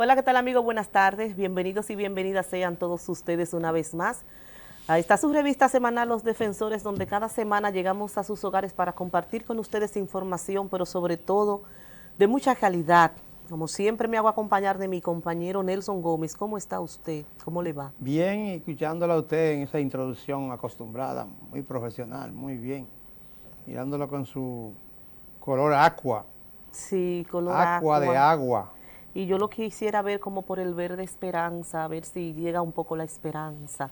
Hola, ¿qué tal amigos? Buenas tardes. Bienvenidos y bienvenidas sean todos ustedes una vez más. Ahí está su revista semanal Los Defensores, donde cada semana llegamos a sus hogares para compartir con ustedes información, pero sobre todo de mucha calidad. Como siempre me hago acompañar de mi compañero Nelson Gómez. ¿Cómo está usted? ¿Cómo le va? Bien, escuchándola a usted en esa introducción acostumbrada, muy profesional, muy bien. Mirándola con su color aqua, Sí, color aqua de aqua. agua. Y yo lo quisiera ver como por el verde esperanza, a ver si llega un poco la esperanza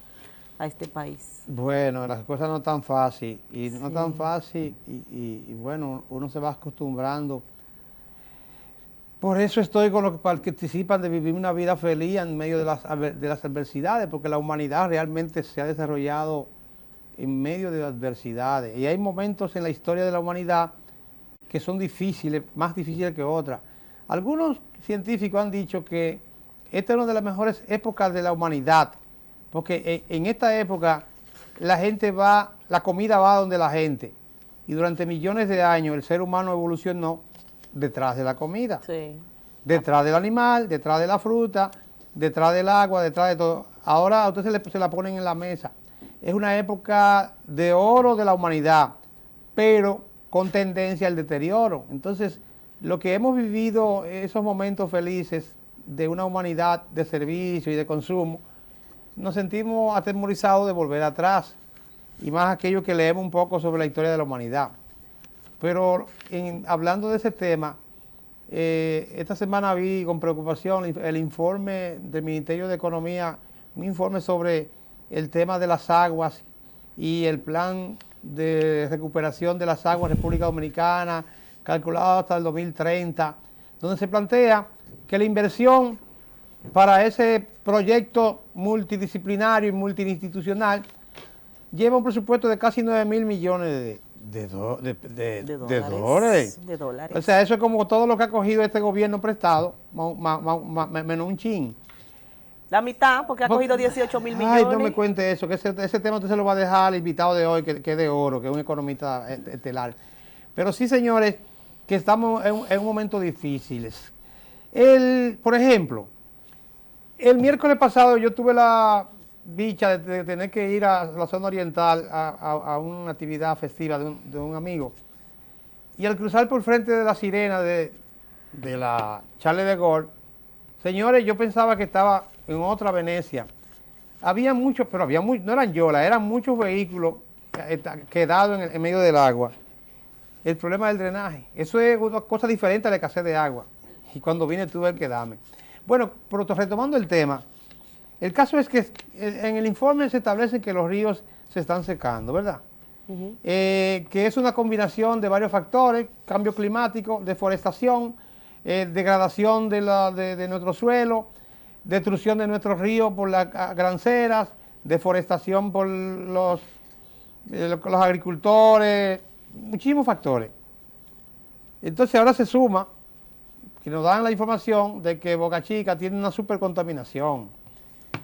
a este país. Bueno, las cosas no tan fácil, Sí, y bueno, uno se va acostumbrando. Por eso estoy con los que participan de vivir una vida feliz en medio de las adversidades, porque la humanidad realmente se ha desarrollado en medio de adversidades. Y hay momentos en la historia de la humanidad que son difíciles, más difíciles que otras. Algunos científicos han dicho que esta es una de las mejores épocas de la humanidad, porque en esta época la comida va donde la gente, y durante millones de años el ser humano evolucionó detrás de la comida, sí. detrás del animal, detrás de la fruta, detrás del agua, detrás de todo. Ahora a usted se la ponen en la mesa. Es una época de oro de la humanidad, pero con tendencia al deterioro. Entonces, lo que hemos vivido, esos momentos felices de una humanidad de servicio y de consumo, nos sentimos atemorizados de volver atrás, y más aquellos que leemos un poco sobre la historia de la humanidad. Pero hablando de ese tema, esta semana vi con preocupación el informe del Ministerio de Economía, un informe sobre el tema de las aguas y el plan de recuperación de las aguas en República Dominicana, calculado hasta el 2030, donde se plantea que la inversión para ese proyecto multidisciplinario y multiinstitucional lleva un presupuesto de casi 9.000 millones de dólares. De O sea, dólares. eso es como todo lo que ha cogido este gobierno prestado, menos un chin. La mitad, porque ha Porque, cogido 18 mil ay, no me millones. cuente eso, que ese tema usted se lo va a dejar al invitado de hoy, que es de oro, que es un economista estelar. Pero sí, señores, que estamos en un momento difícil. Por ejemplo, el miércoles pasado yo tuve la dicha de tener que ir a la zona oriental a una actividad festiva de un amigo. Y al cruzar por frente de la sirena de la Charles de Gaulle, señores, yo pensaba que estaba en otra Venecia. Había muchos, pero no eran yolas, eran muchos vehículos quedados en medio del agua. El problema del drenaje, eso es una cosa diferente a la escasez de agua. Y cuando vine tuve el quedarme. Bueno, pero retomando el tema, el caso es que en el informe se establece que los ríos se están secando, ¿verdad? Ujú. Que es una combinación de varios factores: cambio climático, deforestación, degradación de nuestro suelo, destrucción de nuestros ríos por las granceras, deforestación por los agricultores, muchísimos factores. Entonces ahora se suma que nos dan la información de que Boca Chica tiene una supercontaminación.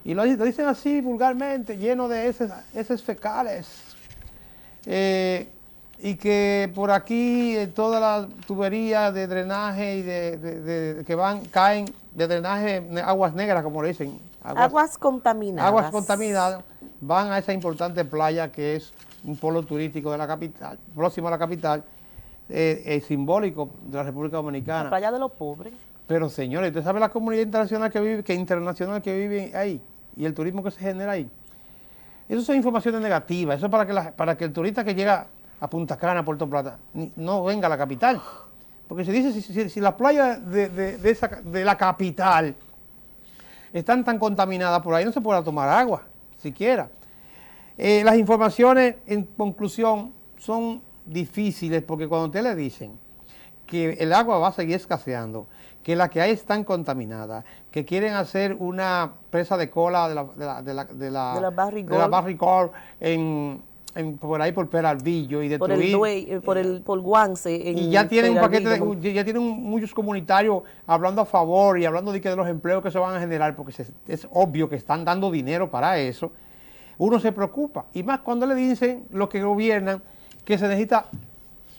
Y lo dicen así vulgarmente, lleno de heces fecales. Y que por aquí todas las tuberías de drenaje y caen de drenaje, aguas negras, como le dicen, Aguas aguas contaminadas. contaminadas, van a esa importante playa que es un polo turístico de la capital, próximo a la capital, simbólico de la República La Dominicana. playa de los pobres. Pero señores, ¿usted sabe la comunidad internacional que vive ahí y el turismo que se genera ahí? Eso son informaciones negativas, eso es para que el turista que llega a Punta Cana, Puerto Plata, no venga a la capital. Porque se dice, si las playas de la capital están tan contaminadas, por ahí no se podrá tomar agua, siquiera. Las informaciones, en conclusión, son difíciles, porque cuando usted le dicen que el agua va a seguir escaseando, que las que hay están contaminadas, que quieren hacer una presa de cola De la de la barrigol. Barricor por ahí por Peralvillo, y Por el destruir. Duey, por Guance, Y ya en tienen un paquete, Peralvillo. ya tienen muchos comunitarios hablando a favor y hablando de los empleos que se van a generar, porque es obvio que están dando dinero para eso. Uno se preocupa, y más cuando le dicen los que gobiernan que se necesita,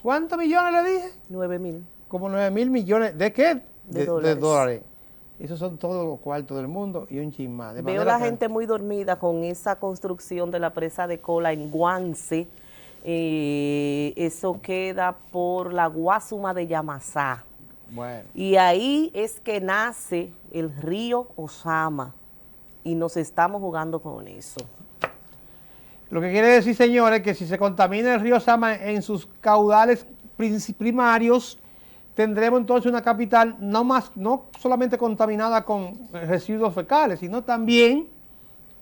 ¿cuántos millones le dije? 9.000 Como 9.000 millones, ¿de qué? de De dólares. dólares. Esos son todos los cuartos del mundo y un chin más. Veo la gente muy dormida con esa construcción de la presa de Cola en Guance. Eso queda por la Guasuma de Yamasá. Bueno. Y ahí es que nace el río Osama. Y nos estamos jugando con eso. Lo que quiere decir, señores, que si se contamina el río Osama en sus caudales primarios, tendremos entonces una capital no solamente contaminada con residuos fecales, sino también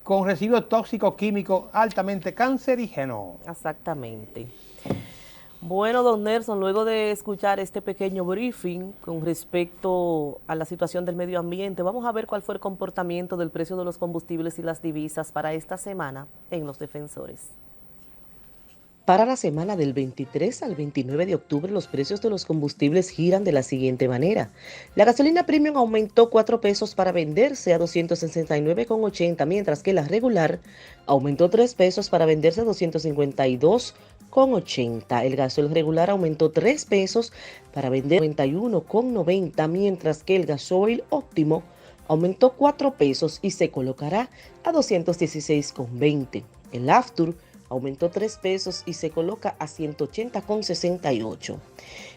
con residuos tóxicos químicos altamente cancerígenos. Exactamente. Bueno, don Nelson, luego de escuchar este pequeño briefing con respecto a la situación del medio ambiente, vamos a ver cuál fue el comportamiento del precio de los combustibles y las divisas para esta semana en Los Defensores. Para la semana del 23 al 29 de octubre, los precios de los combustibles giran de la siguiente manera. La gasolina premium aumentó 4 pesos para venderse a 269,80, mientras que la regular aumentó 3 pesos para venderse a 252,80. El gasoil regular aumentó 3 pesos para vender 91,90, mientras que el gasoil óptimo aumentó 4 pesos y se colocará a 216,20. El Aftur aumentó 3 pesos y se coloca a 180,68.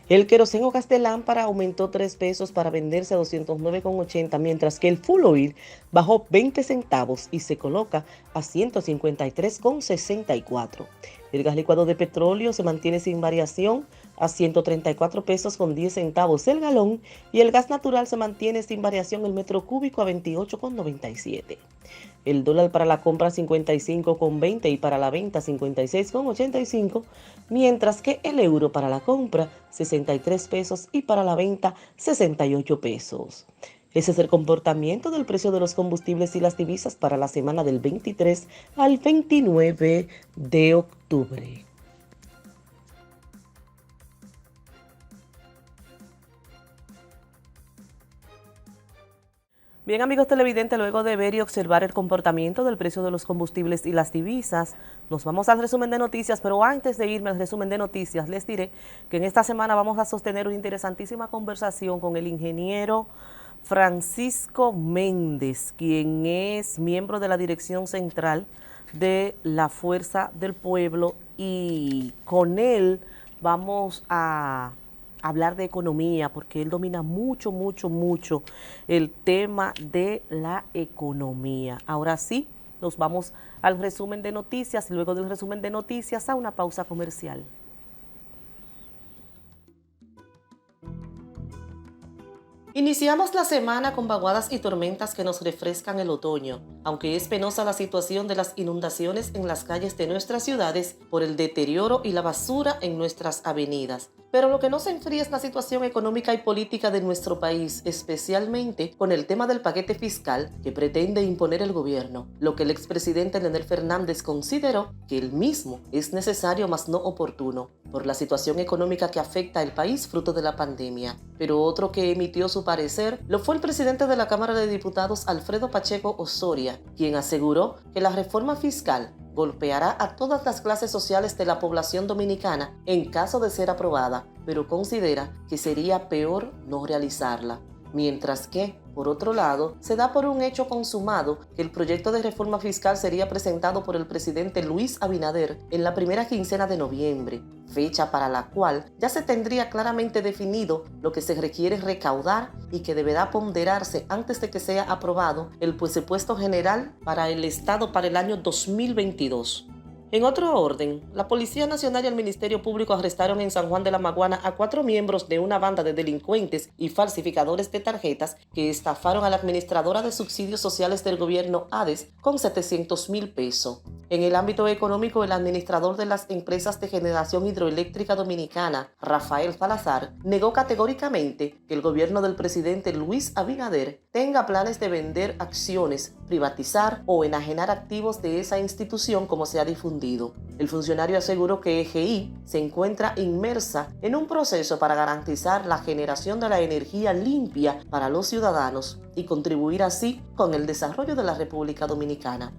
El queroseno gas de lámpara aumentó 3 pesos para venderse a 209,80, mientras que el full oil bajó 20 centavos y se coloca a 153,64. El gas licuado de petróleo se mantiene sin variación a 134 pesos con 10 centavos el galón y el gas natural se mantiene sin variación el metro cúbico a 28,97. El dólar para la compra 55,20 y para la venta 56,85, mientras que el euro para la compra 63 pesos y para la venta 68 pesos. Ese es el comportamiento del precio de los combustibles y las divisas para la semana del 23 al 29 de octubre. Bien, amigos televidentes, luego de ver y observar el comportamiento del precio de los combustibles y las divisas, nos vamos al resumen de noticias, pero antes de irme al resumen de noticias, les diré que en esta semana vamos a sostener una interesantísima conversación con el ingeniero Francisco Méndez, quien es miembro de la Dirección Central de la Fuerza del Pueblo, y con él vamos a hablar de economía, porque él domina mucho el tema de la economía. Ahora sí, nos vamos al resumen de noticias y luego del resumen de noticias a una pausa comercial. Iniciamos la semana con vaguadas y tormentas que nos refrescan el otoño, aunque es penosa la situación de las inundaciones en las calles de nuestras ciudades por el deterioro y la basura en nuestras avenidas. Pero lo que no se enfría es la situación económica y política de nuestro país, especialmente con el tema del paquete fiscal que pretende imponer el gobierno, lo que el expresidente Leonel Fernández consideró que el mismo es necesario mas no oportuno, por la situación económica que afecta al país fruto de la pandemia. Pero otro que emitió su parecer lo fue el presidente de la Cámara de Diputados, Alfredo Pacheco Osoria, quien aseguró que la reforma fiscal golpeará a todas las clases sociales de la población dominicana en caso de ser aprobada, pero considera que sería peor no realizarla. Mientras que, por otro lado, se da por un hecho consumado que el proyecto de reforma fiscal sería presentado por el presidente Luis Abinader en la primera quincena de noviembre, fecha para la cual ya se tendría claramente definido lo que se requiere recaudar y que deberá ponderarse antes de que sea aprobado el presupuesto general para el Estado para el año 2022. En otro orden, la Policía Nacional y el Ministerio Público arrestaron en San Juan de la Maguana a 4 miembros de una banda de delincuentes y falsificadores de tarjetas que estafaron a la administradora de subsidios sociales del gobierno ADES con 700,000 pesos. En el ámbito económico, el administrador de las empresas de generación hidroeléctrica dominicana, Rafael Salazar, negó categóricamente que el gobierno del presidente Luis Abinader tenga planes de vender acciones, privatizar o enajenar activos de esa institución como se ha difundido. El funcionario aseguró que EGI se encuentra inmersa en un proceso para garantizar la generación de la energía limpia para los ciudadanos y contribuir así con el desarrollo de la República Dominicana.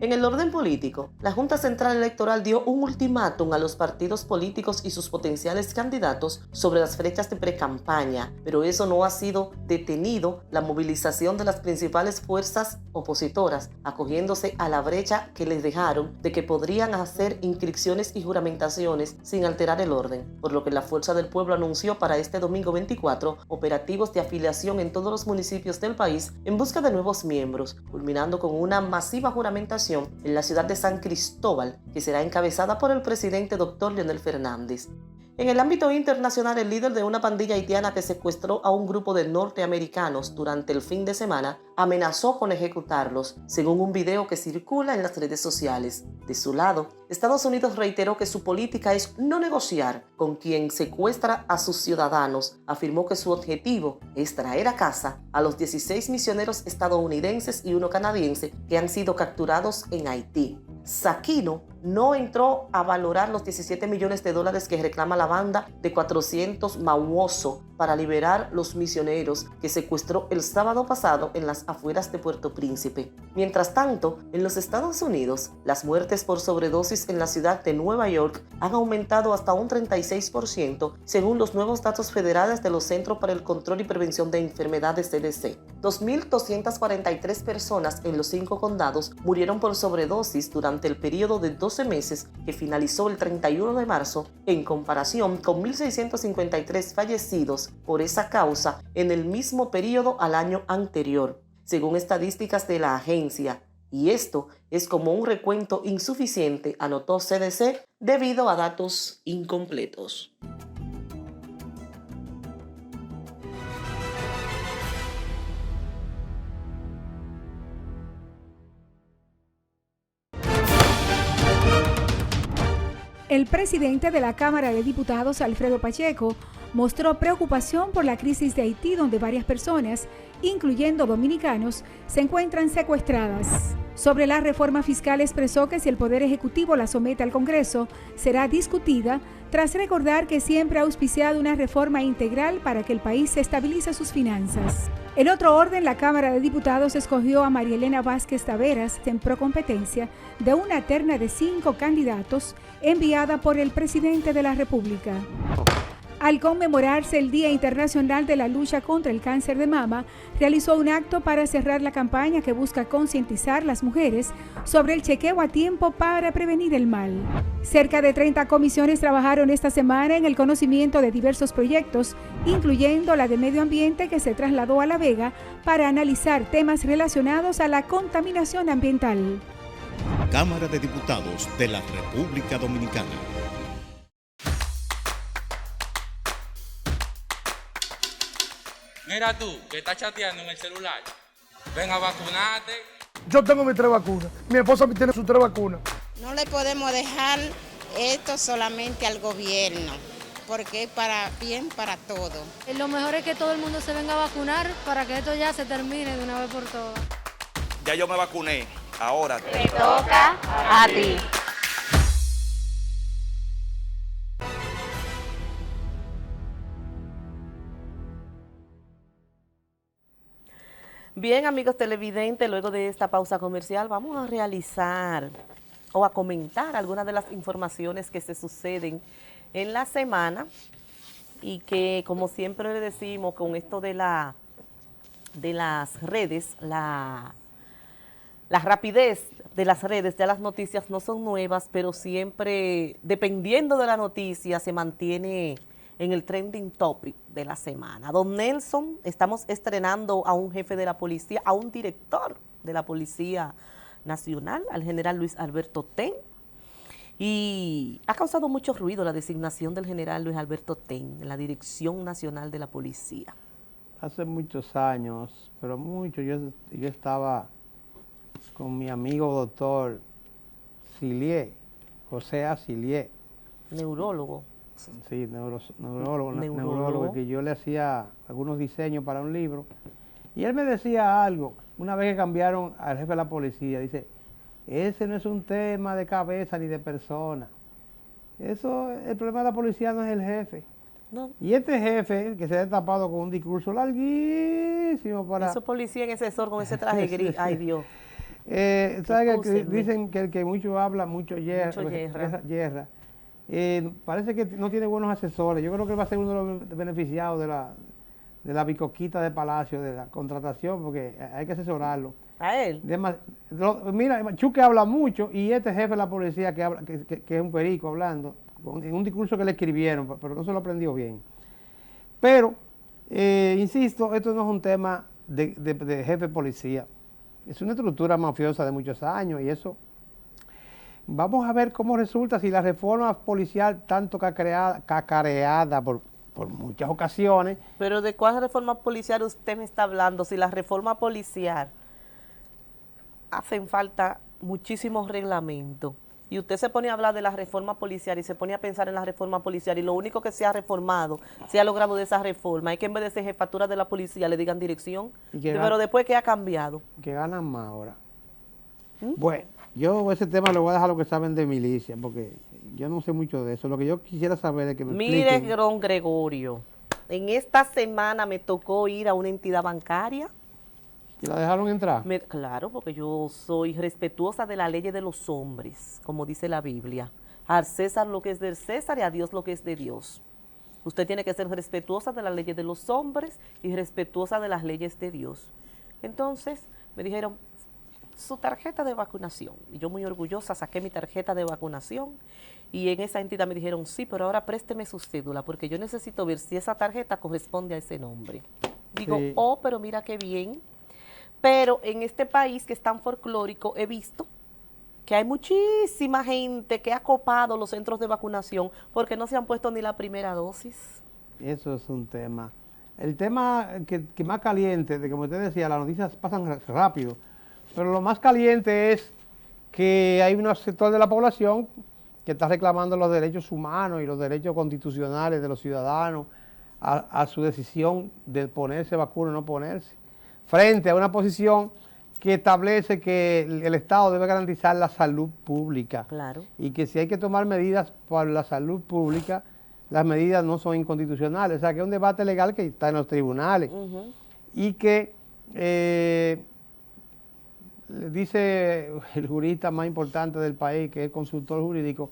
En el orden político, la Junta Central Electoral dio un ultimátum a los partidos políticos y sus potenciales candidatos sobre las fechas de precampaña, pero eso no ha sido detenido la movilización de las principales fuerzas opositoras, acogiéndose a la brecha que les dejaron de que podrían hacer inscripciones y juramentaciones sin alterar el orden, por lo que la Fuerza del Pueblo anunció para este domingo 24 operativos de afiliación en todos los municipios del país en busca de nuevos miembros, culminando con una masiva juramentación en la ciudad de San Cristóbal, que será encabezada por el presidente Dr. Leonel Fernández. En el ámbito internacional, el líder de una pandilla haitiana que secuestró a un grupo de norteamericanos durante el fin de semana amenazó con ejecutarlos, según un video que circula en las redes sociales. De su lado, Estados Unidos reiteró que su política es no negociar con quien secuestra a sus ciudadanos. Afirmó que su objetivo es traer a casa a los 16 misioneros estadounidenses y uno canadiense que han sido capturados en Haití. Sakino no entró a valorar los 17 millones de dólares que reclama la banda de 400 Mauoso para liberar los misioneros que secuestró el sábado pasado en las afueras de Puerto Príncipe. Mientras tanto, en los Estados Unidos, las muertes por sobredosis en la ciudad de Nueva York han aumentado hasta un 36%, según los nuevos datos federales de los Centros para el Control y Prevención de Enfermedades CDC. 2.243 personas en los 5 condados murieron por sobredosis durante el periodo de 12 meses que finalizó el 31 de marzo, en comparación con 1.653 fallecidos por esa causa en el mismo periodo al año anterior, según estadísticas de la agencia. Y esto es como un recuento insuficiente, anotó CDC, debido a datos incompletos. El presidente de la Cámara de Diputados, Alfredo Pacheco, mostró preocupación por la crisis de Haití, donde varias personas, incluyendo dominicanos, se encuentran secuestradas. Sobre la reforma fiscal expresó que si el Poder Ejecutivo la somete al Congreso, será discutida, tras recordar que siempre ha auspiciado una reforma integral para que el país se estabilice sus finanzas. En otro orden, la Cámara de Diputados escogió a María Elena Vázquez Taveras en procompetencia de una terna de 5 candidatos enviada por el presidente de la República. Al conmemorarse el Día Internacional de la Lucha contra el Cáncer de Mama, realizó un acto para cerrar la campaña que busca concientizar a las mujeres sobre el chequeo a tiempo para prevenir el mal. Cerca de 30 comisiones trabajaron esta semana en el conocimiento de diversos proyectos, incluyendo la de medio ambiente que se trasladó a La Vega para analizar temas relacionados a la contaminación ambiental. Cámara de Diputados de la República Dominicana. Mira tú, que estás chateando en el celular. Ven a vacunarte. Yo tengo mis 3 vacunas. Mi esposa tiene sus 3 vacunas. No le podemos dejar esto solamente al gobierno, porque es para bien para todo. Lo mejor es que todo el mundo se venga a vacunar para que esto ya se termine de una vez por todas. Ya yo me vacuné, ahora te toca a ti. Bien, amigos televidentes, luego de esta pausa comercial vamos a realizar o a comentar algunas de las informaciones que se suceden en la semana y que, como siempre le decimos, con esto de las redes, la rapidez de las redes, ya las noticias no son nuevas, pero siempre, dependiendo de la noticia, se mantiene en el trending topic de la semana. Don Nelson, estamos estrenando a un jefe de la policía, a un director de la Policía Nacional, al general Luis Alberto Ten, y ha causado mucho ruido la designación del general Luis Alberto Ten en la Dirección Nacional de la Policía. Hace muchos años, pero mucho, yo estaba con mi amigo doctor Silier, José A. Silier. Neurólogo. Sí, neurólogo, que yo le hacía algunos diseños para un libro. Y él me decía algo, una vez que cambiaron al jefe de la policía, dice, ese no es un tema de cabeza ni de persona. Eso, el problema de la policía no es el jefe. No. Y este jefe, que se ha tapado con un discurso larguísimo para... Esos policías en ese sol, con ese traje gris, ay Dios. ¿Sabes que Excúsenme. dicen que el que mucho habla, mucho yerra? Mucho yerra. yerra. Parece que no tiene buenos asesores. Yo creo que va a ser uno de los beneficiados de la bicoquita de Palacio, de la contratación, porque hay que asesorarlo. A él. Mira, Chuque habla mucho y este jefe de la policía que habla, que es un perico hablando, en un discurso que le escribieron, pero no se lo aprendió bien. Pero, insisto, esto no es un tema de jefe de policía. Es una estructura mafiosa de muchos años y eso. Vamos a ver cómo resulta si la reforma policial, tanto cacareada por muchas ocasiones. Pero ¿de cuál reforma policial usted me está hablando? Si la reforma policial hacen falta muchísimos reglamentos. Y usted se pone a hablar de la reforma policial y se pone a pensar en la reforma policial y lo único que se ha reformado, se ha logrado de esa reforma es que en vez de ser jefatura de la policía le digan dirección, pero después ¿qué ha cambiado? Que ganan más ahora. Bueno, yo ese tema lo voy a dejar a los que saben de milicia, porque yo no sé mucho de eso. Lo que yo quisiera saber es que me Mire, expliquen. don Gregorio, en esta semana me tocó ir a una entidad bancaria. ¿Y la dejaron entrar? Claro, porque yo soy respetuosa de la ley de los hombres, como dice la Biblia. Al César lo que es del César y a Dios lo que es de Dios. Usted tiene que ser respetuosa de las leyes de los hombres y respetuosa de las leyes de Dios. Entonces, me dijeron, su tarjeta de vacunación. Y yo muy orgullosa saqué mi tarjeta de vacunación y en esa entidad me dijeron, sí, pero ahora présteme su cédula porque yo necesito ver si esa tarjeta corresponde a ese nombre. Digo, Sí. oh, pero mira qué bien. Pero en este país que es tan folclórico, he visto que hay muchísima gente que ha copado los centros de vacunación porque no se han puesto ni la primera dosis. Eso es un tema. El tema que más caliente, de como usted decía, las noticias pasan rápido, pero lo más caliente es que hay un sector de la población que está reclamando los derechos humanos y los derechos constitucionales de los ciudadanos a su decisión de ponerse vacuna o no ponerse, frente a una posición que establece que el Estado debe garantizar la salud pública. Claro. Y que si hay que tomar medidas para la salud pública, las medidas no son inconstitucionales. O sea, que es un debate legal que está en los tribunales. Y que dice el jurista más importante del país, que es el consultor jurídico,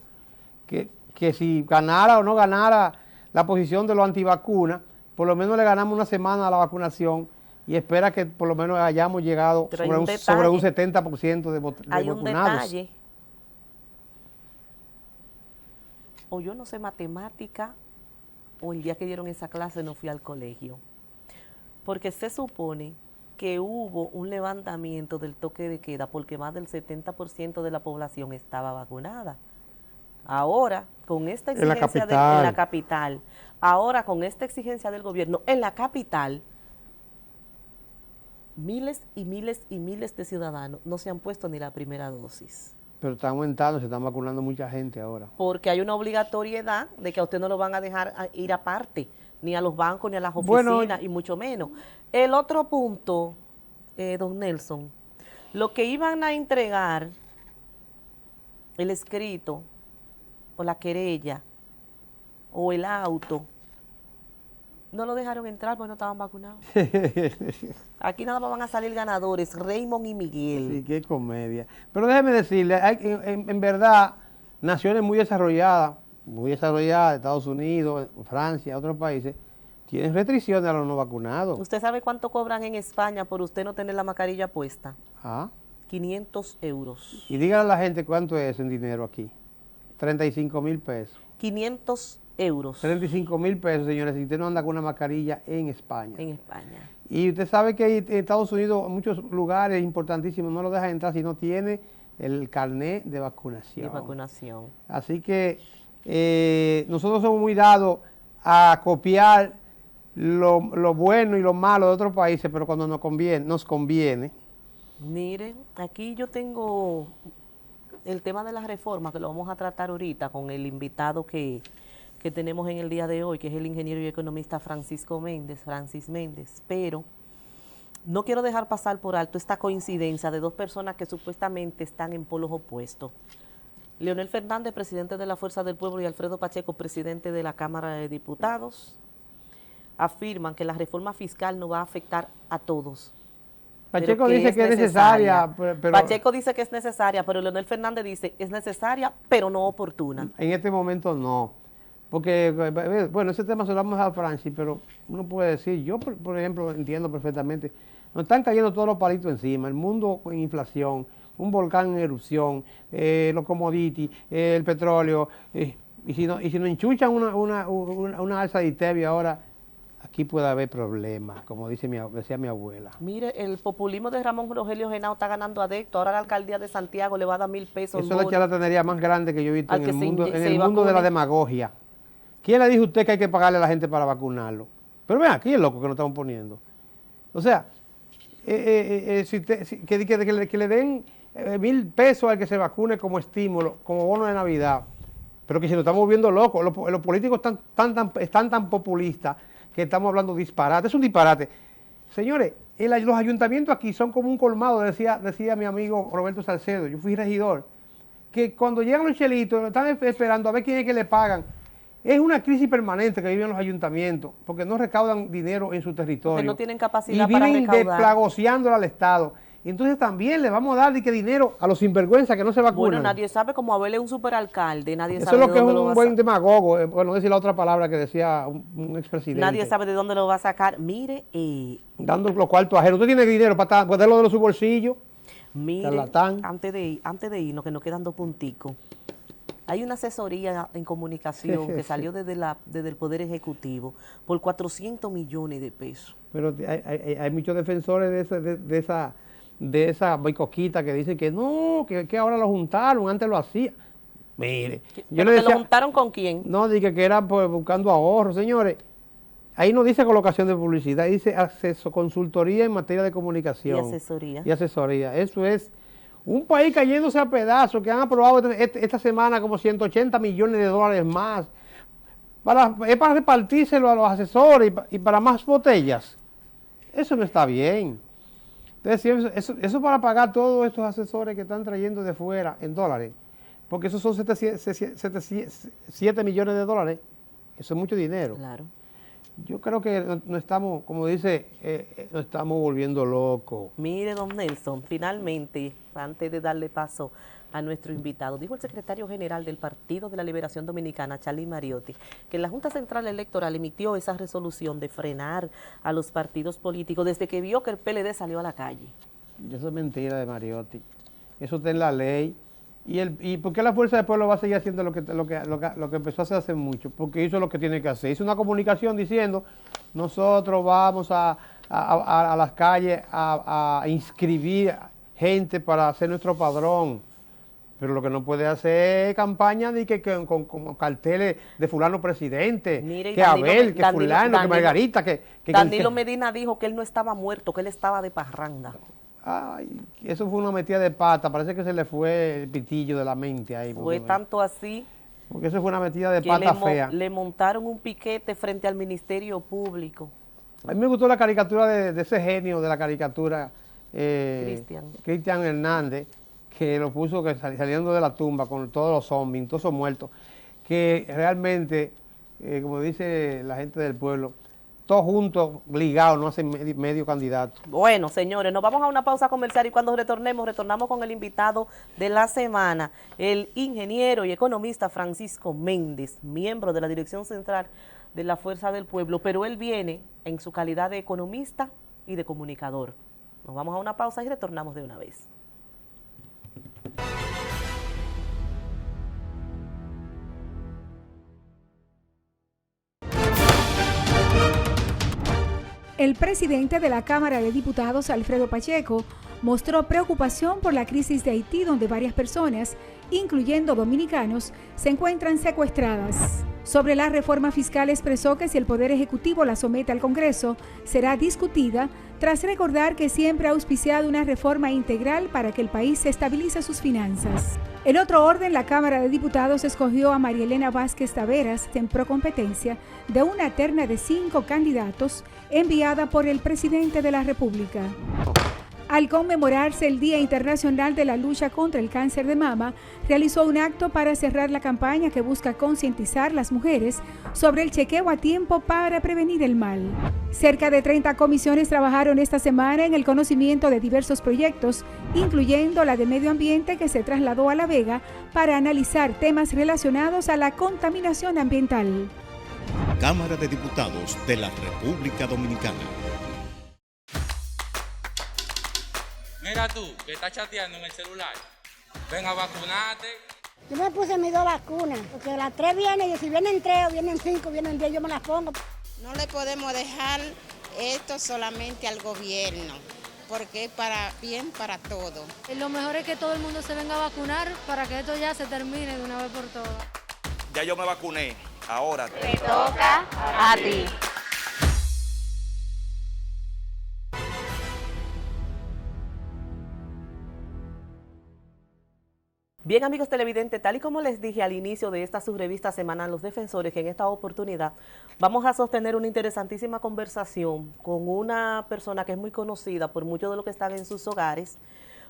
que si ganara o no ganara la posición de los antivacunas, por lo menos le ganamos una semana a la vacunación y espera que por lo menos hayamos llegado Pero hay sobre un un 70% de Hay un vacunados. detalle. O yo no sé matemática, o el día que dieron esa clase no fui al colegio. Porque se supone que hubo un levantamiento del toque de queda porque más del 70% de la población estaba vacunada. Ahora, con esta En la exigencia capital. en la capital, ahora con esta exigencia del gobierno en la capital, miles y miles y miles de ciudadanos no se han puesto ni la primera dosis. Pero está aumentando, se están vacunando mucha gente ahora. Porque hay una obligatoriedad de que a usted no lo van a dejar ir aparte, ni a los bancos, ni a las Bueno, oficinas, y mucho menos. El otro punto, don Nelson, lo que iban a entregar, el escrito, o la querella, o el auto, no lo dejaron entrar porque no estaban vacunados. Aquí nada más van a salir ganadores, Raymond y Miguel. Sí, qué comedia. Pero déjeme decirle, en verdad, naciones muy desarrolladas, Estados Unidos, Francia, otros países, tienen restricciones a los no vacunados. ¿Usted sabe cuánto cobran en España por usted no tener la mascarilla puesta? Ah, 500 euros. y díganle a la gente cuánto es en dinero aquí. 35,000 pesos. 500 euros 35,000 pesos, señores, si usted no anda con una mascarilla en España. en España. Y usted sabe que en Estados Unidos, muchos lugares importantísimos, no lo dejan entrar si no tiene el carnet de vacunación. De vacunación. Así que nosotros somos muy dados a copiar lo bueno y lo malo de otros países, pero cuando nos conviene. Miren, aquí yo tengo el tema de la reforma, que lo vamos a tratar ahorita con el invitado que tenemos en el día de hoy, que es el ingeniero y economista Francis Méndez, pero no quiero dejar pasar por alto esta coincidencia de dos personas que supuestamente están en polos opuestos. Leonel Fernández, presidente de la Fuerza del Pueblo, y Alfredo Pacheco, presidente de la Cámara de Diputados, afirman que la reforma fiscal no va a afectar a todos, Pacheco dice que es necesaria, pero... Pacheco dice que es necesaria, pero Leonel Fernández dice es necesaria, pero no oportuna. En este momento no. Porque, bueno, ese tema se lo vamos a Francis, pero uno puede decir, yo por ejemplo entiendo perfectamente, nos están cayendo todos los palitos encima, el mundo con inflación, un volcán en erupción, los commodities, el petróleo, y si nos enchuchan una alza de Itebia ahora, aquí puede haber problemas, como decía mi abuela. Mire, el populismo de Ramón Rogelio Genao está ganando adepto. Ahora la alcaldía de Santiago le va a dar 1,000 pesos. Eso es la charlatanería más grande que yo he visto en el mundo vacune. De la demagogia. ¿Quién le dijo a usted que hay que pagarle a la gente para vacunarlo? Pero vean, aquí es loco que nos estamos poniendo. O sea, que le den 1,000 pesos al que se vacune como estímulo, como bono de Navidad. Pero que si nos estamos volviendo locos, los políticos están tan populistas que estamos hablando disparate. Es un disparate. Señores, los ayuntamientos aquí son como un colmado, decía mi amigo Roberto Salcedo, yo fui regidor, que cuando llegan los chelitos, están esperando a ver quién es que le pagan. Es una crisis permanente que viven los ayuntamientos, porque no recaudan dinero en su territorio. Porque no tienen capacidad para recaudar. Y viven desplagoseándole al Estado. Y entonces también le vamos a dar dinero a los sinvergüenzas que no se vacunan. Bueno, nadie sabe cómo Abel es un superalcalde, nadie Eso sabe es lo que es un un buen demagogo, bueno, decir la otra palabra que decía un expresidente. Nadie sabe de dónde lo va a sacar. Mire, dando los cuartos ajenos. ¿Usted tiene dinero para ponerlo de su bolsillo? Mire, antes de irnos, que nos quedan 2 punticos. Hay una asesoría en comunicación que salió desde el Poder Ejecutivo por 400 millones de pesos. Pero hay muchos defensores de esa boicoquita que dicen que no, que ahora lo juntaron, antes lo hacía. Mire, yo le decía, ¿lo juntaron con quién? No, dije que era pues, buscando ahorros, señores. Ahí no dice colocación de publicidad, dice consultoría en materia de comunicación. Y asesoría. Eso es un país cayéndose a pedazos, que han aprobado esta semana como 180 millones de dólares más. Es para repartírselo a los asesores y para más botellas. Eso no está bien. Entonces, eso para pagar todos estos asesores que están trayendo de fuera en dólares, porque esos son 7 millones de dólares, eso es mucho dinero. Claro. Yo creo que no estamos, como dice, nos estamos volviendo locos. Mire, don Nelson, finalmente, antes de darle paso a nuestro invitado, dijo el secretario general del Partido de la Liberación Dominicana, Charlie Mariotti, que la Junta Central Electoral emitió esa resolución de frenar a los partidos políticos desde que vio que el PLD salió a la calle. Eso es mentira de Mariotti. Eso está en la ley. ¿Y por qué la Fuerza del Pueblo va a seguir haciendo lo que empezó a hacer hace mucho? Porque hizo lo que tiene que hacer. Hizo una comunicación diciendo, nosotros vamos a las calles a inscribir gente para ser nuestro padrón. Pero lo que no puede hacer es campaña de con carteles de fulano presidente, mire, que Abel, que fulano, que Margarita, que Danilo Medina dijo que él no estaba muerto, que él estaba de parranda. Ay, eso fue una metida de pata, parece que se le fue el pitillo de la mente ahí. Fue tanto así. Porque eso fue una metida de pata fea. Le montaron un piquete frente al Ministerio Público. A mí me gustó la caricatura de ese genio de la caricatura, Cristian Hernández, que lo puso saliendo de la tumba con todos los zombies, todos esos muertos, que realmente, como dice la gente del pueblo, todos juntos, ligados, no hacen medio candidato. Bueno, señores, nos vamos a una pausa comercial y cuando retornamos con el invitado de la semana, el ingeniero y economista Francisco Méndez, miembro de la Dirección Central de la Fuerza del Pueblo, pero él viene en su calidad de economista y de comunicador. Nos vamos a una pausa y retornamos de una vez. El presidente de la Cámara de Diputados, Alfredo Pacheco, mostró preocupación por la crisis de Haití, donde varias personas, incluyendo dominicanos, se encuentran secuestradas. Sobre la reforma fiscal expresó que si el Poder Ejecutivo la somete al Congreso, será discutida, tras recordar que siempre ha auspiciado una reforma integral para que el país se estabilice sus finanzas. En otro orden, la Cámara de Diputados escogió a María Elena Vázquez Taveras en procompetencia de una terna de 5 candidatos enviada por el presidente de la República. Al conmemorarse el Día Internacional de la Lucha contra el Cáncer de Mama, realizó un acto para cerrar la campaña que busca concientizar a las mujeres sobre el chequeo a tiempo para prevenir el mal. Cerca de 30 comisiones trabajaron esta semana en el conocimiento de diversos proyectos, incluyendo la de medio ambiente que se trasladó a La Vega para analizar temas relacionados a la contaminación ambiental. Cámara de Diputados de la República Dominicana. Mira tú, que estás chateando en el celular. Ven a vacunarte. Yo me puse mis 2 vacunas, porque las 3 vienen, y si vienen 3 o vienen 5, vienen 10, yo me las pongo. No le podemos dejar esto solamente al gobierno, porque es para bien para todo. Lo mejor es que todo el mundo se venga a vacunar para que esto ya se termine de una vez por todas. Ya yo me vacuné, ahora Te toca a ti. Bien, amigos televidentes, tal y como les dije al inicio de esta subrevista semanal Los Defensores, que en esta oportunidad vamos a sostener una interesantísima conversación con una persona que es muy conocida por muchos de los que están en sus hogares,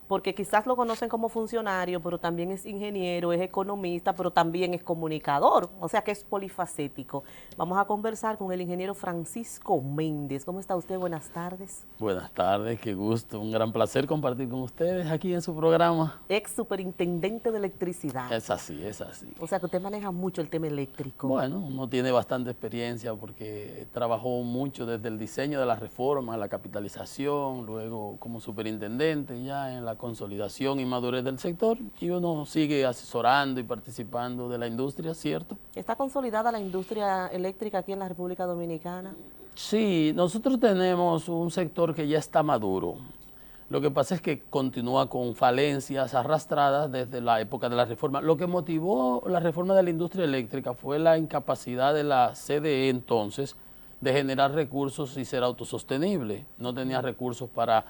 porque quizás lo conocen como funcionario, pero también es ingeniero, es economista, pero también es comunicador, o sea que es polifacético. Vamos a conversar con el ingeniero Francisco Méndez. ¿Cómo está usted? Buenas tardes. Buenas tardes, qué gusto, un gran placer compartir con ustedes aquí en su programa. Ex superintendente de electricidad. Es así, es así. O sea que usted maneja mucho el tema eléctrico. Bueno, uno tiene bastante experiencia porque trabajó mucho desde el diseño de la reforma, la capitalización, luego como superintendente ya en la consolidación y madurez del sector, y uno sigue asesorando y participando de la industria, ¿cierto? ¿Está consolidada la industria eléctrica aquí en la República Dominicana? Sí, nosotros tenemos un sector que ya está maduro. Lo que pasa es que continúa con falencias arrastradas desde la época de la reforma. Lo que motivó la reforma de la industria eléctrica fue la incapacidad de la CDE entonces de generar recursos y ser autosostenible. No tenía recursos para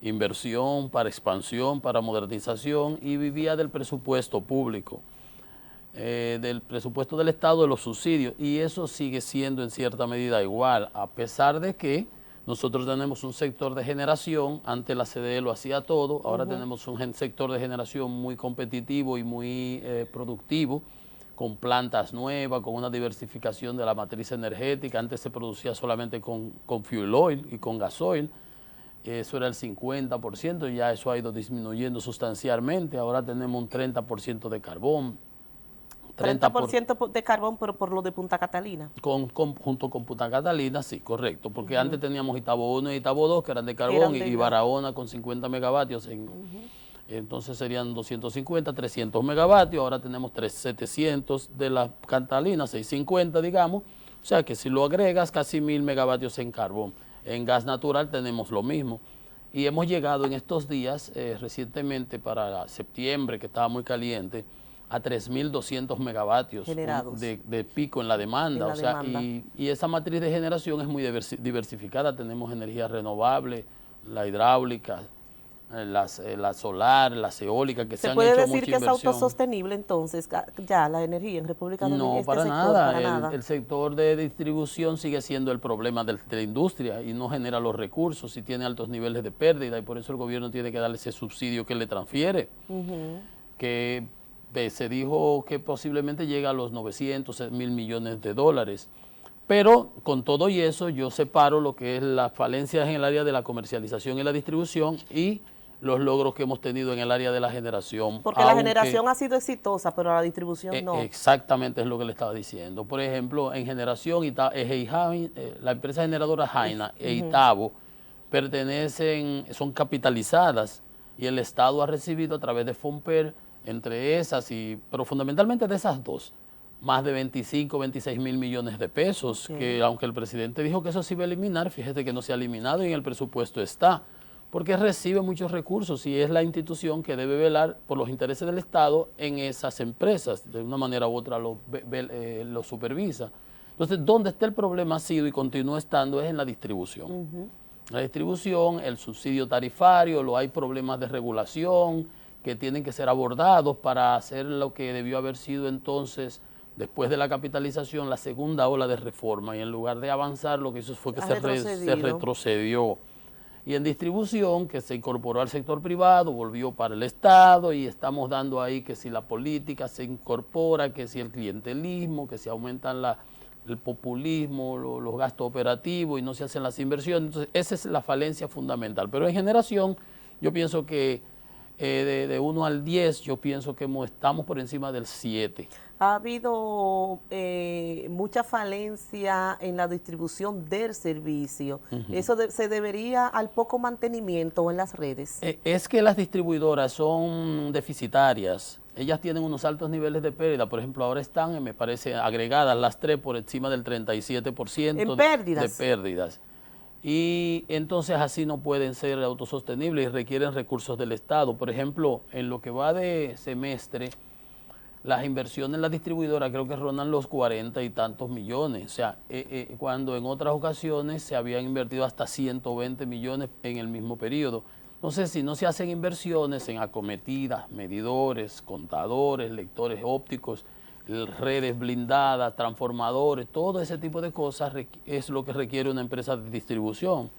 inversión, para expansión, para modernización, y vivía del presupuesto público, del presupuesto del Estado, de los subsidios, y eso sigue siendo en cierta medida igual, a pesar de que nosotros tenemos un sector de generación. Antes la CDE lo hacía todo, ahora tenemos un sector de generación muy competitivo y muy productivo, con plantas nuevas, con una diversificación de la matriz energética. Antes se producía solamente con fuel oil y con gasoil. Eso era el 50%, y ya eso ha ido disminuyendo sustancialmente. Ahora tenemos un 30% de carbón. 30% de carbón, pero por lo de Punta Catalina. Junto con Punta Catalina, sí, correcto, porque antes teníamos Itabo 1 y Itabo 2, que eran de carbón, y Barahona con 50 megavatios, entonces serían 250, 300 megavatios, ahora tenemos 700 de la Catalina, 650 digamos, o sea que si lo agregas casi 1000 megavatios en carbón. En gas natural tenemos lo mismo, y hemos llegado en estos días, recientemente para septiembre, que estaba muy caliente, a 3.200 megavatios de pico en la demanda. Y esa matriz de generación es muy diversificada. Tenemos energía renovable, la hidráulica, la solar, las eólicas, que se han hecho mucha inversión. ¿Se puede decir que es autosostenible entonces ya la energía en República Dominicana? No, para nada. El sector de distribución sigue siendo el problema de la industria y no genera los recursos y tiene altos niveles de pérdida, y por eso el gobierno tiene que darle ese subsidio que le transfiere, que se dijo que posiblemente llega a los 900 mil millones de dólares. Pero con todo y eso yo separo lo que es las falencias en el área de la comercialización y la distribución y los logros que hemos tenido en el área de la generación. Porque la generación ha sido exitosa, pero la distribución no. Exactamente, es lo que le estaba diciendo. Por ejemplo, en generación, la empresa generadora Jaina e Itabo son capitalizadas, y el Estado ha recibido a través de FOMPER, entre esas, pero fundamentalmente de esas dos, más de 25, 26 mil millones de pesos, que aunque el presidente dijo que eso se iba a eliminar, fíjate que no se ha eliminado y en el presupuesto está, porque recibe muchos recursos y es la institución que debe velar por los intereses del Estado en esas empresas, de una manera u otra lo supervisa. Entonces, donde está el problema ha sido y continúa estando es en la distribución. La distribución, el subsidio tarifario, hay problemas de regulación que tienen que ser abordados para hacer lo que debió haber sido entonces, después de la capitalización, la segunda ola de reforma, y en lugar de avanzar lo que hizo fue que se retrocedió. Y en distribución, que se incorporó al sector privado, volvió para el Estado y estamos dando ahí que si la política se incorpora, que si el clientelismo, que si aumentan el populismo, los gastos operativos y no se hacen las inversiones. Entonces, esa es la falencia fundamental. Pero en generación, yo pienso que de 1 al 10, yo pienso que estamos por encima del 7. Ha habido mucha falencia en la distribución del servicio. ¿Eso se debería al poco mantenimiento en las redes? Es que las distribuidoras son deficitarias. Ellas tienen unos altos niveles de pérdida. Por ejemplo, ahora están, me parece, agregadas las 3 por encima del 37% ¿En pérdidas? De pérdidas. Y entonces así no pueden ser autosostenibles y requieren recursos del Estado. Por ejemplo, en lo que va de semestre, las inversiones en la distribuidora creo que rondan los 40 y tantos millones. O sea, cuando en otras ocasiones se habían invertido hasta 120 millones en el mismo periodo. Entonces, si no se hacen inversiones en acometidas, medidores, contadores, lectores ópticos, redes blindadas, transformadores, todo ese tipo de cosas es lo que requiere una empresa de distribución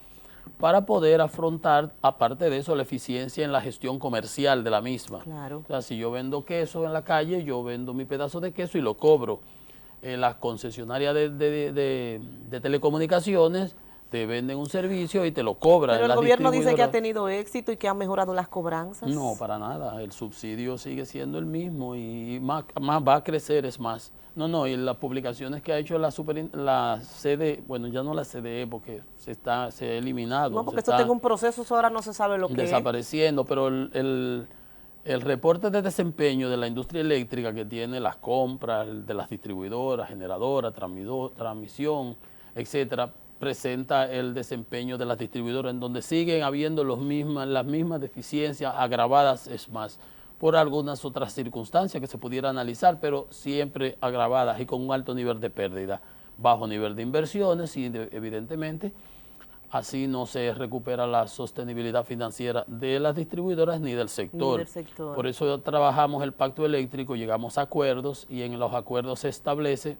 para poder afrontar, aparte de eso, la eficiencia en la gestión comercial de la misma. Claro. O sea, si yo vendo queso en la calle, yo vendo mi pedazo de queso y lo cobro. La concesionaria de telecomunicaciones te venden un servicio y te lo cobran. Pero el gobierno dice que ha tenido éxito y que ha mejorado las cobranzas. No, para nada. El subsidio sigue siendo el mismo y más va a crecer, es más. No, y las publicaciones que ha hecho la CDE, bueno, ya no la CDE porque se ha eliminado. No, porque esto tiene un proceso, eso ahora no se sabe lo que desapareciendo, pero el reporte de desempeño de la industria eléctrica que tiene las compras de las distribuidoras, generadoras, transmisión, etcétera, presenta el desempeño de las distribuidoras en donde siguen habiendo las mismas deficiencias agravadas, es más, por algunas otras circunstancias que se pudiera analizar, pero siempre agravadas y con un alto nivel de pérdida, bajo nivel de inversiones y evidentemente así no se recupera la sostenibilidad financiera de las distribuidoras ni del sector. Por eso trabajamos el pacto eléctrico, llegamos a acuerdos y en los acuerdos se establece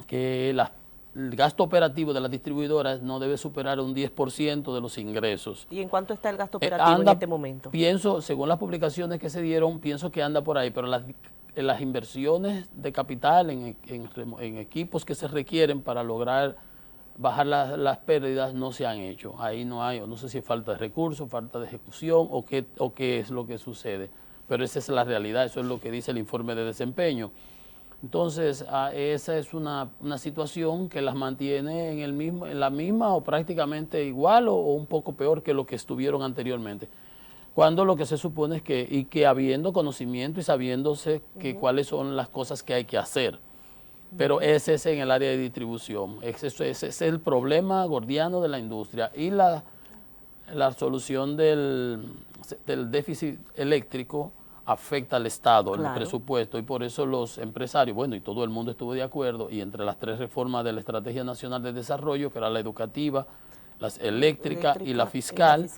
que el gasto operativo de las distribuidoras no debe superar un 10% de los ingresos. ¿Y en cuánto está el gasto operativo en este momento? Pienso, según las publicaciones que se dieron, pienso que anda por ahí, pero las inversiones de capital en equipos que se requieren para lograr bajar las pérdidas no se han hecho. Ahí no hay, o no sé si es falta de recursos, falta de ejecución o qué es lo que sucede. Pero esa es la realidad, eso es lo que dice el informe de desempeño. Entonces, esa es una situación que las mantiene en la misma o prácticamente igual o un poco peor que lo que estuvieron anteriormente. Cuando lo que se supone es que habiendo conocimiento y sabiéndose cuáles son las cosas que hay que hacer. Pero ese es en el área de distribución. Ese es el problema gordiano de la industria. Y la solución del déficit eléctrico afecta al Estado, el presupuesto, y por eso los empresarios, bueno, y todo el mundo estuvo de acuerdo, y entre las 3 reformas de la Estrategia Nacional de Desarrollo, que era la educativa, la eléctrica y la fiscal,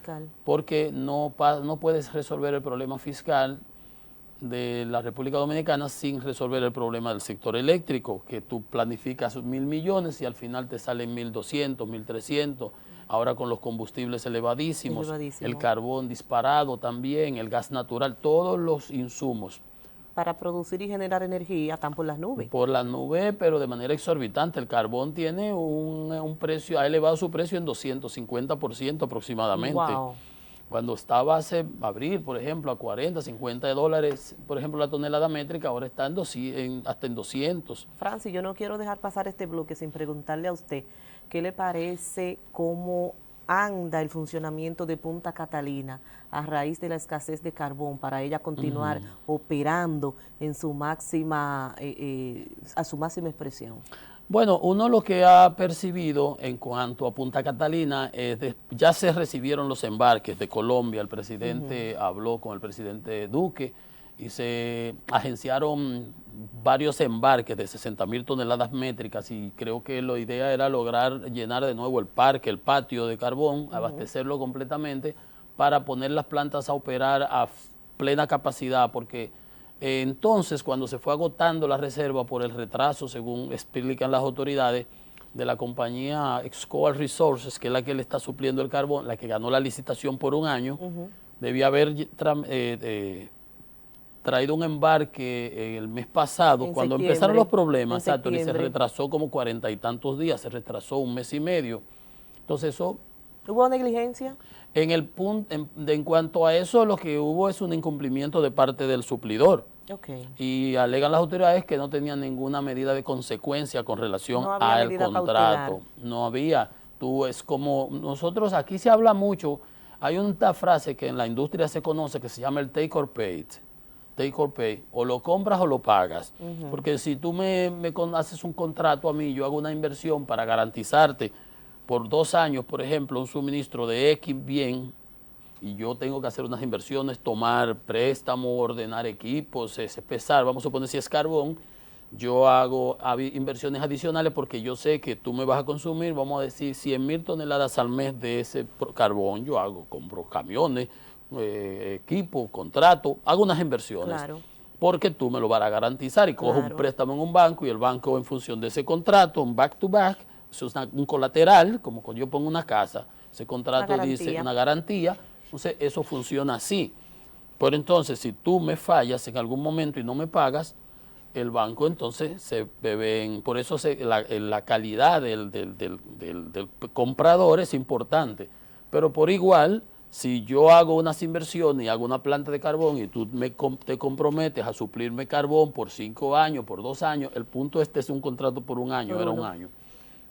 porque no puedes resolver el problema fiscal de la República Dominicana sin resolver el problema del sector eléctrico, que tú planificas 1.000 millones y al final te salen 1.200, 1.300, ahora con los combustibles elevadísimos, el carbón disparado también, el gas natural, todos los insumos. Para producir y generar energía están por las nubes. Por las nubes, pero de manera exorbitante. El carbón tiene un precio, ha elevado su precio en 250% aproximadamente. Wow. Cuando estaba hace abril, por ejemplo, a 40, 50 dólares, por ejemplo, la tonelada métrica, ahora está hasta en 200. Francis, yo no quiero dejar pasar este bloque sin preguntarle a usted, ¿qué le parece cómo anda el funcionamiento de Punta Catalina a raíz de la escasez de carbón para ella continuar operando en su máxima, a su máxima expresión? Bueno, uno lo que ha percibido en cuanto a Punta Catalina es ya se recibieron los embarques de Colombia, el presidente habló con el presidente Duque y se agenciaron varios embarques de 60.000 toneladas métricas y creo que la idea era lograr llenar de nuevo el patio de carbón, abastecerlo completamente para poner las plantas a operar a plena capacidad porque entonces, cuando se fue agotando la reserva por el retraso, según explican las autoridades, de la compañía Excoal Resources, que es la que le está supliendo el carbón, la que ganó la licitación por un año, debía haber traído un embarque el mes pasado, cuando empezaron los problemas, exacto, y se retrasó como 40 y tantos días, se retrasó un mes y medio. Entonces eso... ¿Hubo negligencia? En cuanto a eso, lo que hubo es un incumplimiento de parte del suplidor. Y alegan las autoridades que no tenían ninguna medida de consecuencia con relación al contrato. No había. Tú es como nosotros aquí se habla mucho. Hay una frase que en la industria se conoce que se llama el take or pay. Take or pay. O lo compras o lo pagas. Porque si tú me haces un contrato a mí, yo hago una inversión para garantizarte por 2 años, por ejemplo, un suministro de X bien, y yo tengo que hacer unas inversiones, tomar préstamo, ordenar equipos, pesar, vamos a suponer si es carbón, yo hago inversiones adicionales porque yo sé que tú me vas a consumir, vamos a decir, 100,000 toneladas al mes de ese carbón, compro camiones, equipo, contrato, hago unas inversiones. Porque tú me lo vas a garantizar y cojo un préstamo en un banco y el banco en función de ese contrato, un back to back, eso es un colateral, como cuando yo pongo una casa, ese contrato dice una garantía, entonces eso funciona así. Pero entonces si tú me fallas en algún momento y no me pagas, el banco entonces se bebe, por eso la calidad del comprador es importante, pero por igual, si yo hago unas inversiones y hago una planta de carbón y tú te comprometes a suplirme carbón por 5 años, por 2 años, el punto es un contrato por un año, era un año.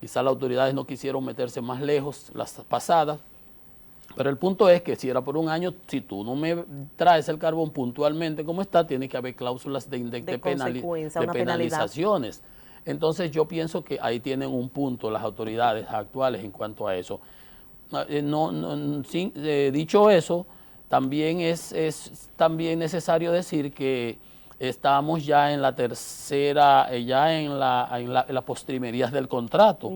Quizás las autoridades no quisieron meterse más lejos las pasadas, pero el punto es que si era por un año, si tú no me traes el carbón puntualmente como está, tiene que haber cláusulas de penalizaciones. Entonces yo pienso que ahí tienen un punto las autoridades actuales en cuanto a eso. Dicho eso, también es también necesario decir que estamos ya en la tercera, ya en las postrimerías del contrato.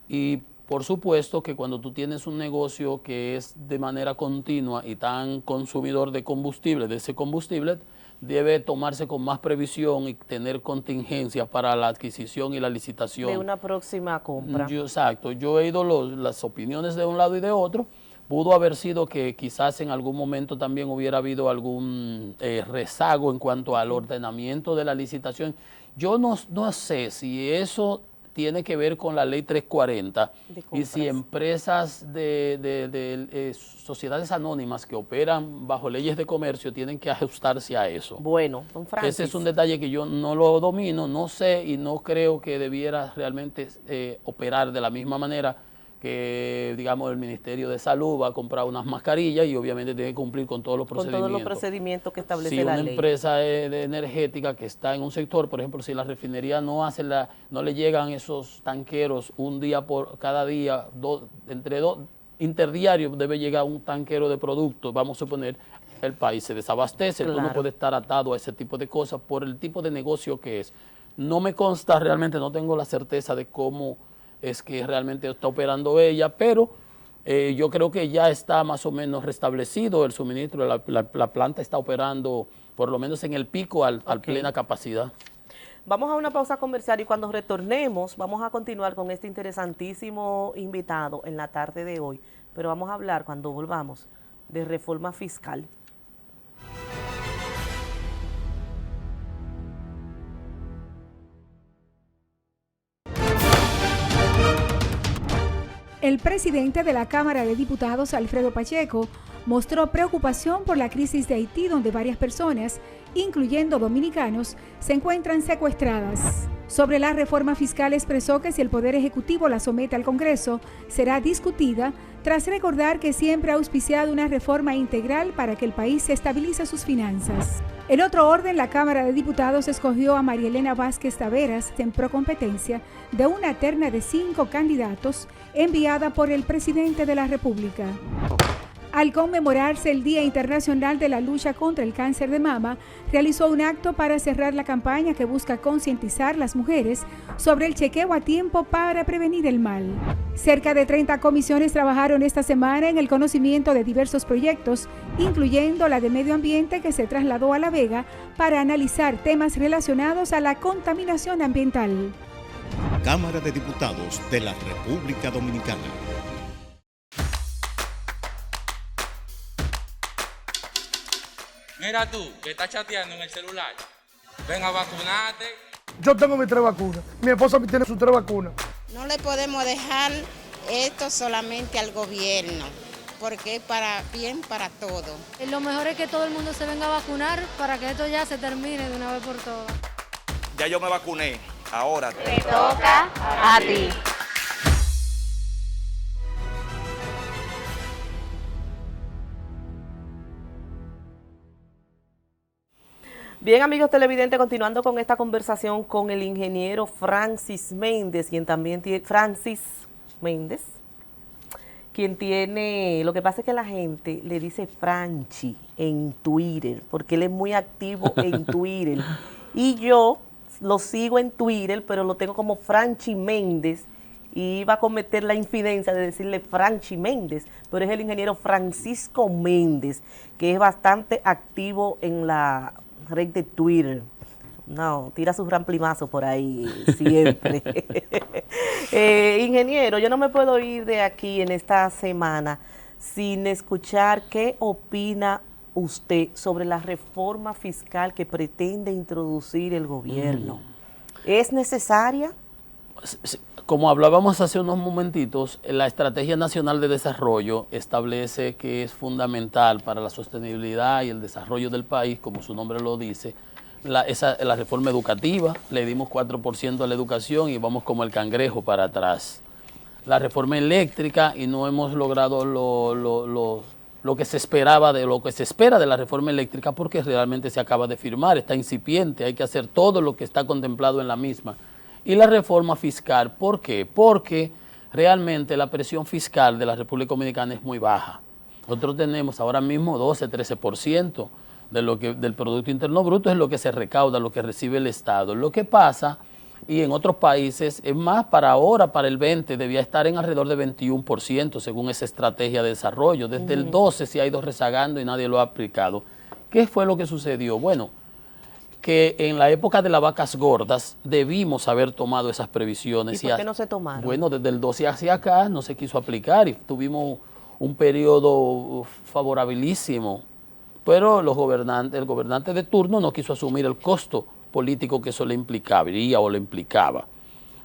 Y por supuesto que cuando tú tienes un negocio que es de manera continua y tan consumidor de combustible, de ese combustible, debe tomarse con más previsión y tener contingencias para la adquisición y la licitación. De una próxima compra. Exacto. Yo he oído las opiniones de un lado y de otro. Pudo haber sido que quizás en algún momento también hubiera habido algún rezago en cuanto al ordenamiento de la licitación. Yo no sé si eso tiene que ver con la ley 340 y si empresas de sociedades anónimas que operan bajo leyes de comercio tienen que ajustarse a eso. Bueno, don Francis. Ese es un detalle que yo no lo domino, no sé y no creo que debiera realmente operar de la misma manera que, digamos, el Ministerio de Salud va a comprar unas mascarillas y obviamente tiene que cumplir con todos los procedimientos. Con todos los procedimientos que establece la ley. Si una empresa energética que está en un sector, por ejemplo, si la refinería no le llegan esos tanqueros un día por cada día, interdiario debe llegar un tanquero de productos, vamos a suponer, el país se desabastece, tú no puedes estar atado a ese tipo de cosas por el tipo de negocio que es. No me consta realmente, no tengo la certeza de cómo es que realmente está operando ella, pero yo creo que ya está más o menos restablecido el suministro, la planta está operando por lo menos en el pico a plena capacidad. Vamos a una pausa comercial y cuando retornemos vamos a continuar con este interesantísimo invitado en la tarde de hoy, pero vamos a hablar cuando volvamos de reforma fiscal. El presidente de la Cámara de Diputados, Alfredo Pacheco, mostró preocupación por la crisis de Haití, donde varias personas, incluyendo dominicanos, se encuentran secuestradas. Sobre la reforma fiscal expresó que si el Poder Ejecutivo la somete al Congreso, será discutida, tras recordar que siempre ha auspiciado una reforma integral para que el país se estabilice sus finanzas. En otro orden, la Cámara de Diputados escogió a María Elena Vázquez Taveras en procompetencia de una terna de 5 candidatos enviada por el presidente de la República. Al conmemorarse el Día Internacional de la Lucha contra el Cáncer de Mama, realizó un acto para cerrar la campaña que busca concientizar a las mujeres sobre el chequeo a tiempo para prevenir el mal. Cerca de 30 comisiones trabajaron esta semana en el conocimiento de diversos proyectos, incluyendo la de medio ambiente que se trasladó a La Vega para analizar temas relacionados a la contaminación ambiental. Cámara de Diputados de la República Dominicana. Mira tú, que estás chateando en el celular. Ven a vacunarte. Yo tengo mis 3 vacunas. Mi esposa tiene sus 3 vacunas. No le podemos dejar esto solamente al gobierno, porque es para bien para todo. Lo mejor es que todo el mundo se venga a vacunar para que esto ya se termine de una vez por todas. Ya yo me vacuné, ahora Te toca a ti. Bien, amigos televidentes, continuando con esta conversación con el ingeniero Francis Méndez, quien también tiene, quien tiene, lo que pasa es que la gente le dice Franchi en Twitter, porque él es muy activo en Twitter. Y yo lo sigo en Twitter, pero lo tengo como Franchi Méndez, y iba a cometer la infidencia de decirle Franchi Méndez, pero es el ingeniero Francisco Méndez, que es bastante activo en la red de Twitter. No, tira sus ramplimazos por ahí siempre. Ingeniero, yo no me puedo ir de aquí en esta semana sin escuchar qué opina usted sobre la reforma fiscal que pretende introducir el gobierno. ¿Es necesaria? Como hablábamos hace unos momentitos, la Estrategia Nacional de Desarrollo establece que es fundamental para la sostenibilidad y el desarrollo del país, como su nombre lo dice, la reforma educativa. Le dimos 4% a la educación y vamos como el cangrejo para atrás. La reforma eléctrica, y no hemos logrado lo que se esperaba, de lo que se espera de la reforma eléctrica, porque realmente se acaba de firmar, está incipiente, hay que hacer todo lo que está contemplado en la misma. Y la reforma fiscal, ¿por qué? Porque realmente la presión fiscal de la República Dominicana es muy baja. Nosotros tenemos ahora mismo 12-13% del Producto Interno Bruto, es lo que se recauda, lo que recibe el Estado. Lo que pasa, y en otros países, es más, para ahora, para el 20, debía estar en alrededor de 21%, según esa estrategia de desarrollo. Desde el 12 se ha ido rezagando y nadie lo ha aplicado. ¿Qué fue lo que sucedió? Bueno, que en la época de las vacas gordas debimos haber tomado esas previsiones. ¿Y por qué no se tomaron? Bueno, desde el 12 hacia acá no se quiso aplicar y tuvimos un periodo favorabilísimo, pero el gobernante de turno no quiso asumir el costo político que eso le implicaría o le implicaba.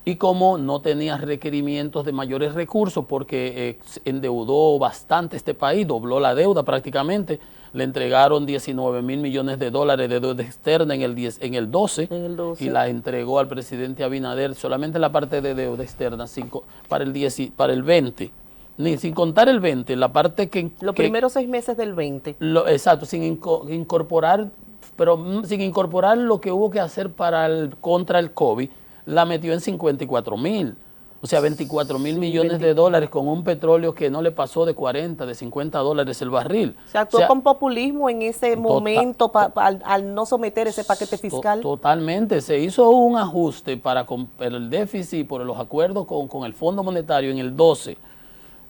Y como no tenía requerimientos de mayores recursos, porque endeudó bastante este país, dobló la deuda prácticamente, le entregaron 19,000 millones de dólares de deuda externa en el 12 y la entregó al presidente Abinader solamente la parte de deuda externa para el 20. Ni sin contar el 20, la parte que... Los primeros 6 meses del 20. Exacto, sin incorporar lo que hubo que hacer contra el COVID, la metió en 54,000. O sea, 24,000 millones de dólares con un petróleo que no le pasó de 40, de 50 dólares el barril. Se actuó con populismo en ese momento al no someter ese paquete fiscal. Totalmente. Se hizo un ajuste para el déficit por los acuerdos con el Fondo Monetario en el 12.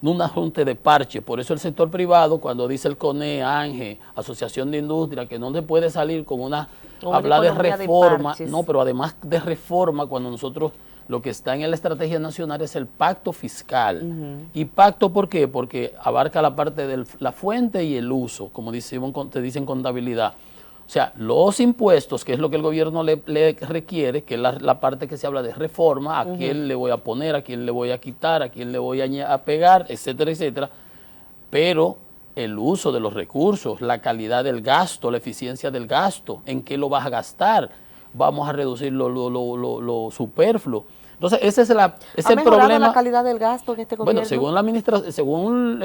Un ajuste de parche. Por eso el sector privado, cuando dice el CONE, ANGE, Asociación de Industria, que no se puede salir con hablar de reforma, no, pero además de reforma, cuando nosotros lo que está en la estrategia nacional es el pacto fiscal. ¿Y pacto por qué? Porque abarca la parte de la fuente y el uso, como te dicen contabilidad. O sea, los impuestos, que es lo que el gobierno le requiere, que es la parte que se habla de reforma, a quién le voy a poner, a quién le voy a quitar, a quién le voy a pegar, etcétera, etcétera. Pero el uso de los recursos, la calidad del gasto, la eficiencia del gasto, en qué lo vas a gastar, vamos a reducir lo superfluo. Entonces, ese es el problema. La calidad del gasto en este gobierno? Bueno, según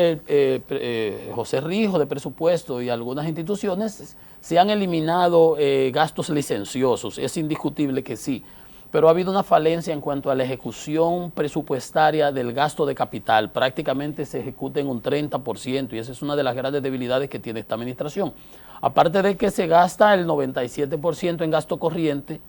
José Rijo de Presupuesto y algunas instituciones, se han eliminado gastos licenciosos. Es indiscutible que sí. Pero ha habido una falencia en cuanto a la ejecución presupuestaria del gasto de capital. Prácticamente se ejecuta en un 30% y esa es una de las grandes debilidades que tiene esta administración. Aparte de que se gasta el 97% en gasto corriente,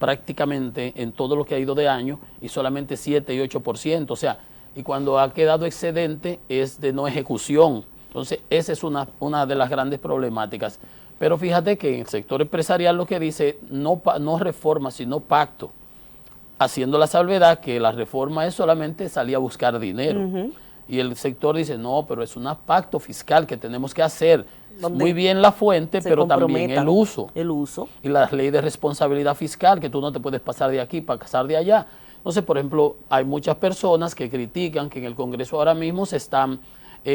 prácticamente en todo lo que ha ido de año, y solamente 7 y 8%, o sea, y cuando ha quedado excedente es de no ejecución. Entonces, esa es una de las grandes problemáticas. Pero fíjate que en el sector empresarial lo que dice, no reforma, sino pacto. haciendo la salvedad que la reforma es solamente salir a buscar dinero. Y el sector dice, no, pero es un pacto fiscal que tenemos que hacer. Muy bien la fuente, pero también el uso. Y la ley de responsabilidad fiscal, que tú no te puedes pasar de aquí para pasar de allá. Entonces, por ejemplo, hay muchas personas que critican que en el Congreso ahora mismo se están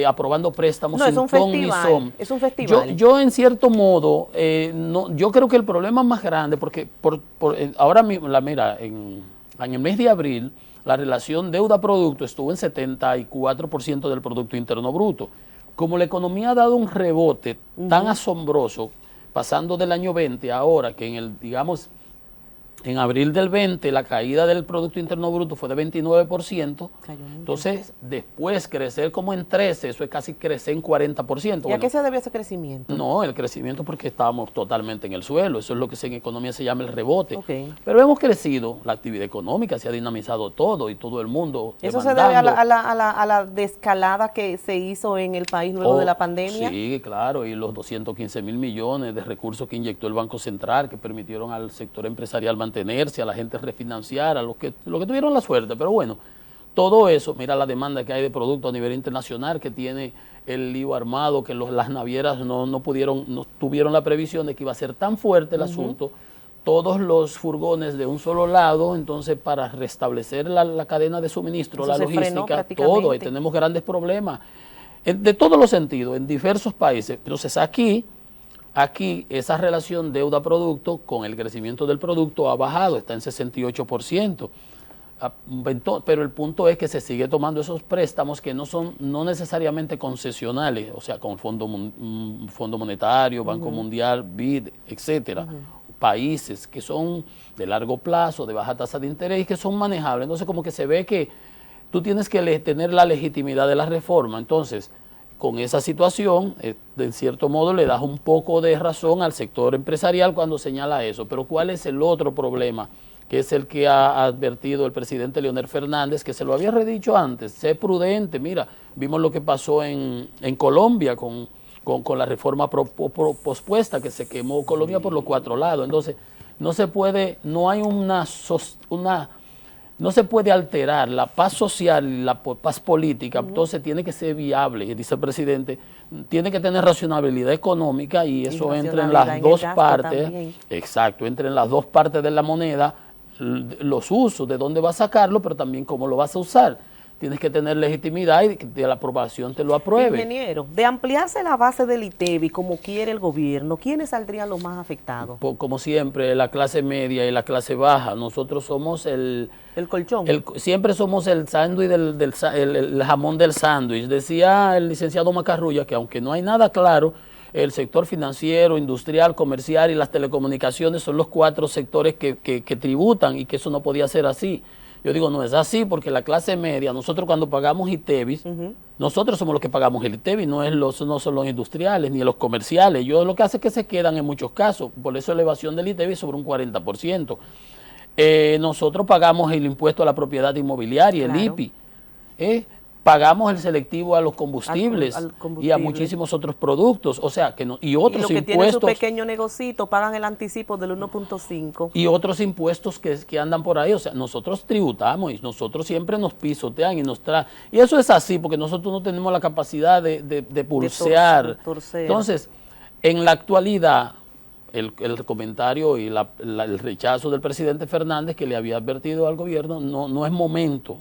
aprobando préstamos sin ton ni son. Es un festival. Yo en cierto modo, yo creo que el problema más grande, porque ahora mismo, mira, en el mes de abril, la relación deuda-producto estuvo en 74% del Producto Interno Bruto. Como la economía ha dado un rebote tan asombroso, pasando del año 20 a ahora, que en abril del 20 la caída del Producto Interno Bruto fue de 29%, entonces después crecer como en 13%, eso es casi crecer en 40%. ¿Y a qué se debe ese crecimiento? No, el crecimiento porque estábamos totalmente en el suelo, eso es lo que en economía se llama el rebote. Pero hemos crecido, la actividad económica se ha dinamizado todo y todo el mundo ¿Eso se debe a la descalada que se hizo en el país luego de la pandemia? Sí, claro, y los 215.000 millones de recursos que inyectó el Banco Central que permitieron al sector empresarial mantenerse, a la gente refinanciar, a los que tuvieron la suerte. Pero bueno, todo eso, mira la demanda que hay de productos a nivel internacional que tiene el lío armado, que las navieras no tuvieron la previsión de que iba a ser tan fuerte el asunto, todos los furgones de un solo lado, entonces para restablecer la cadena de suministro, la logística, todo, y tenemos grandes problemas de todos los sentidos, en diversos países. Entonces aquí esa relación deuda-producto con el crecimiento del producto ha bajado, está en 68%. Pero el punto es que se sigue tomando esos préstamos que no necesariamente concesionales, o sea, con Fondo Monetario, Banco Mundial, BID, etcétera. Países que son de largo plazo, de baja tasa de interés y que son manejables. Entonces, como que se ve que tú tienes que tener la legitimidad de la reforma. Entonces, con esa situación, de cierto modo, le das un poco de razón al sector empresarial cuando señala eso. Pero ¿cuál es el otro problema? Que es el que ha advertido el presidente Leonel Fernández, que se lo había redicho antes. Sé prudente. Mira, vimos lo que pasó en Colombia con la reforma pospuesta, que se quemó Colombia por los 4 lados. Entonces, no se puede alterar la paz social y la paz política, entonces tiene que ser viable, dice el presidente, tiene que tener racionalidad económica y eso entra en las dos partes, exacto, entra en las dos partes de la moneda, los usos, de dónde vas a sacarlo, pero también cómo lo vas a usar. Tienes que tener legitimidad y que la aprobación te lo apruebe. Ingeniero, de ampliarse la base del ITEVI como quiere el gobierno, ¿quiénes saldrían los más afectados? Como siempre, la clase media y la clase baja. Nosotros somos el colchón. Siempre somos el sándwich el jamón del sándwich. Decía el licenciado Macarrulla que aunque no hay nada claro, el sector financiero, industrial, comercial y las telecomunicaciones son los 4 sectores que tributan y que eso no podía ser así. Yo digo, no es así, porque la clase media, nosotros cuando pagamos ITEVIS, nosotros somos los que pagamos el ITEVIS, no son los industriales ni los comerciales. Lo que hace es que se quedan en muchos casos, por eso elevación del ITEVIS sobre un 40%. Nosotros pagamos el impuesto a la propiedad inmobiliaria, el IPI. Pagamos el selectivo a los combustibles y a muchísimos otros productos, o sea, y otros impuestos. Y los que tienen su pequeño negocito pagan el anticipo del 1.5. Y otros impuestos que andan por ahí, o sea, nosotros tributamos y nosotros siempre nos pisotean y nos traen. Y eso es así, porque nosotros no tenemos la capacidad de pulsear. Entonces, en la actualidad, el comentario y el rechazo del presidente Fernández, que le había advertido al gobierno, no es momento.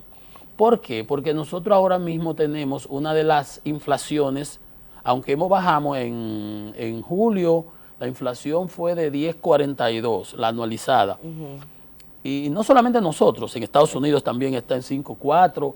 ¿Por qué? Porque nosotros ahora mismo tenemos una de las inflaciones, aunque bajamos en julio, la inflación fue de 10.42, la anualizada. Y no solamente nosotros, en Estados Unidos también está en 5.4,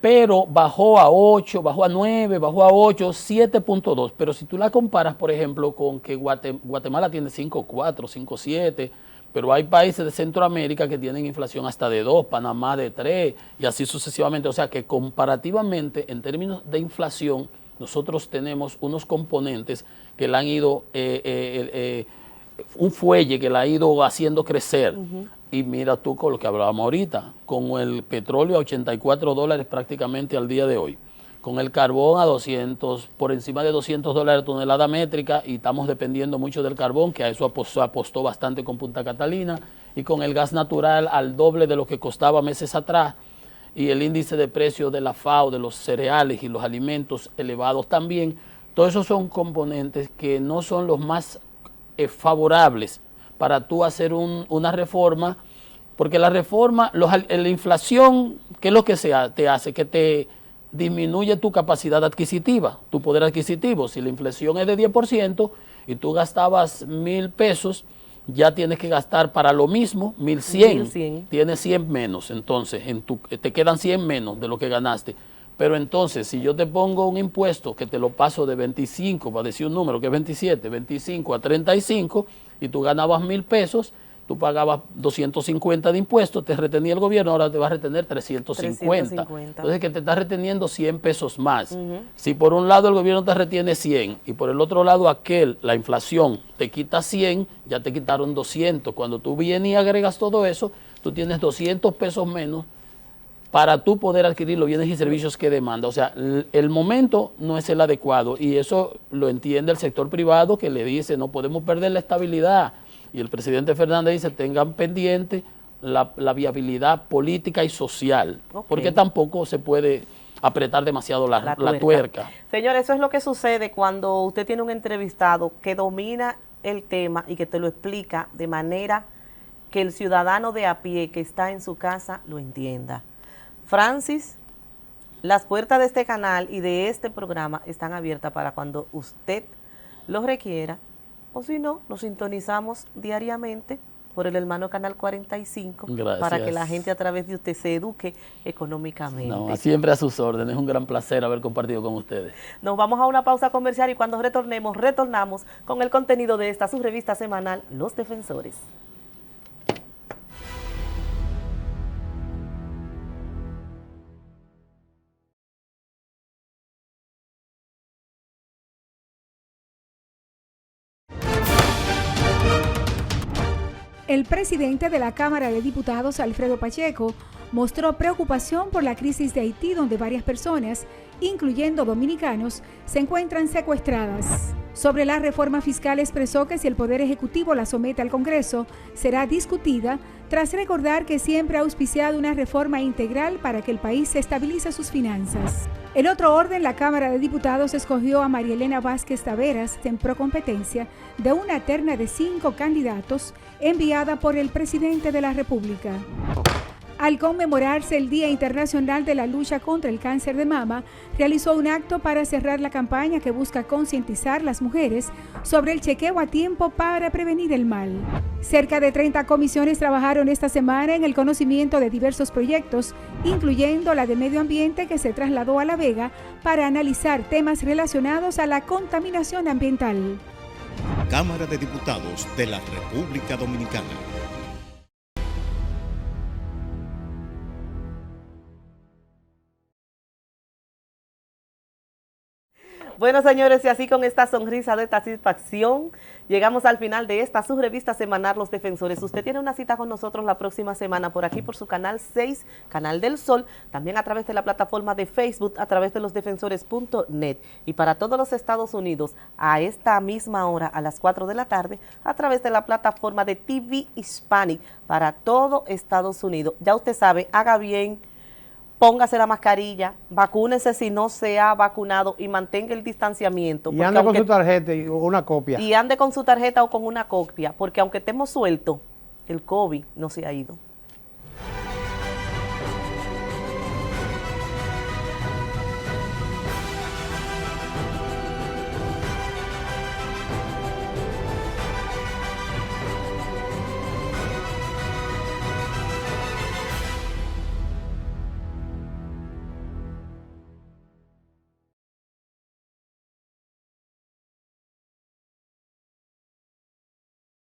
pero bajó a 8, bajó a 9, bajó a 8, 7.2. Pero si tú la comparas, por ejemplo, con que Guatemala tiene 5.4, 5.7, pero hay países de Centroamérica que tienen inflación hasta de 2, Panamá de 3 y así sucesivamente. O sea que comparativamente, en términos de inflación, nosotros tenemos unos componentes que la han ido, un fuelle que la ha ido haciendo crecer. Y mira tú con lo que hablábamos ahorita, con el petróleo a $84 prácticamente al día de hoy, con el carbón a 200, por encima de $200 tonelada métrica, y estamos dependiendo mucho del carbón, que a eso apostó bastante con Punta Catalina, y con el gas natural al doble de lo que costaba meses atrás, y el índice de precio de la FAO, de los cereales y los alimentos elevados también. Todos esos son componentes que no son los más favorables para tú hacer una reforma, porque la reforma, la inflación, ¿qué es lo que te hace? Que te disminuye tu capacidad adquisitiva, tu poder adquisitivo. Si la inflación es de 10% y tú gastabas 1,000 pesos, ya tienes que gastar para lo mismo 1,100. Tienes 100 menos, entonces te quedan 100 menos de lo que ganaste. Pero entonces, si yo te pongo un impuesto que te lo paso de 25, para decir un número que es 27, 25 a 35, y tú ganabas 1,000 pesos, tú pagabas 250 de impuestos, te retenía el gobierno, ahora te va a retener 350. Entonces, que te está reteniendo 100 pesos más. Si por un lado el gobierno te retiene 100 y por el otro lado la inflación te quita 100, ya te quitaron 200. Cuando tú vienes y agregas todo eso, tú tienes 200 pesos menos para tú poder adquirir los bienes y servicios que demanda. O sea, el momento no es el adecuado, y eso lo entiende el sector privado, que le dice no podemos perder la estabilidad. Y el presidente Fernández dice, tengan pendiente la viabilidad política y social, porque tampoco se puede apretar demasiado la tuerca. Señor, eso es lo que sucede cuando usted tiene un entrevistado que domina el tema y que te lo explica de manera que el ciudadano de a pie que está en su casa lo entienda. Francis, las puertas de este canal y de este programa están abiertas para cuando usted lo requiera, o si no, nos sintonizamos diariamente por el hermano Canal 45. Gracias. Para que la gente a través de usted se eduque económicamente. No, siempre a sus órdenes, es un gran placer haber compartido con ustedes. Nos vamos a una pausa comercial y cuando retornamos con el contenido de esta su revista semanal, Los Defensores. El presidente de la Cámara de Diputados, Alfredo Pacheco, mostró preocupación por la crisis de Haití, donde varias personas, incluyendo dominicanos, se encuentran secuestradas. Sobre la reforma fiscal expresó que si el Poder Ejecutivo la somete al Congreso, será discutida, tras recordar que siempre ha auspiciado una reforma integral para que el país estabilice sus finanzas. En otro orden, la Cámara de Diputados escogió a María Elena Vázquez Taveras en procompetencia de una terna de 5 candidatos enviada por el presidente de la República. Al conmemorarse el Día Internacional de la Lucha contra el Cáncer de Mama, realizó un acto para cerrar la campaña que busca concientizar a las mujeres sobre el chequeo a tiempo para prevenir el mal. Cerca de 30 comisiones trabajaron esta semana en el conocimiento de diversos proyectos, incluyendo la de medio ambiente que se trasladó a La Vega para analizar temas relacionados a la contaminación ambiental. Cámara de Diputados de la República Dominicana. Bueno, señores, y así con esta sonrisa de satisfacción, llegamos al final de esta su revista semanal Los Defensores. Usted tiene una cita con nosotros la próxima semana por aquí, por su canal 6, Canal del Sol, también a través de la plataforma de Facebook, a través de losdefensores.net, y para todos los Estados Unidos, a esta misma hora, a las 4 de la tarde, a través de la plataforma de TV Hispanic, para todo Estados Unidos. Ya usted sabe, haga bien, póngase la mascarilla, vacúnese si no se ha vacunado y mantenga el distanciamiento. Y ande con su tarjeta o una copia. Y ande con su tarjeta o con una copia, porque aunque estemos sueltos, el COVID no se ha ido.